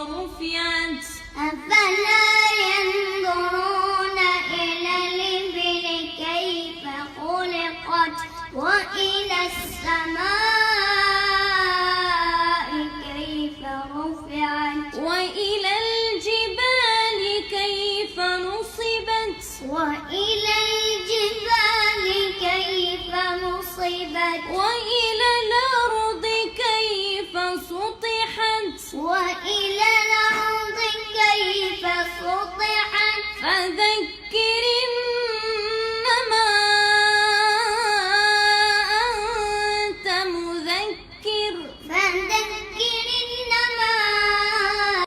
رفعت أفلا ينظرون إلى الإبل كيف خلقت وإلى السماء كيف رفعت وإلى الجبال كيف نصبت وإلى الجبال كيف نصبت وإلى الأرض كيف سطحت وإلى الأرض كيف سطحت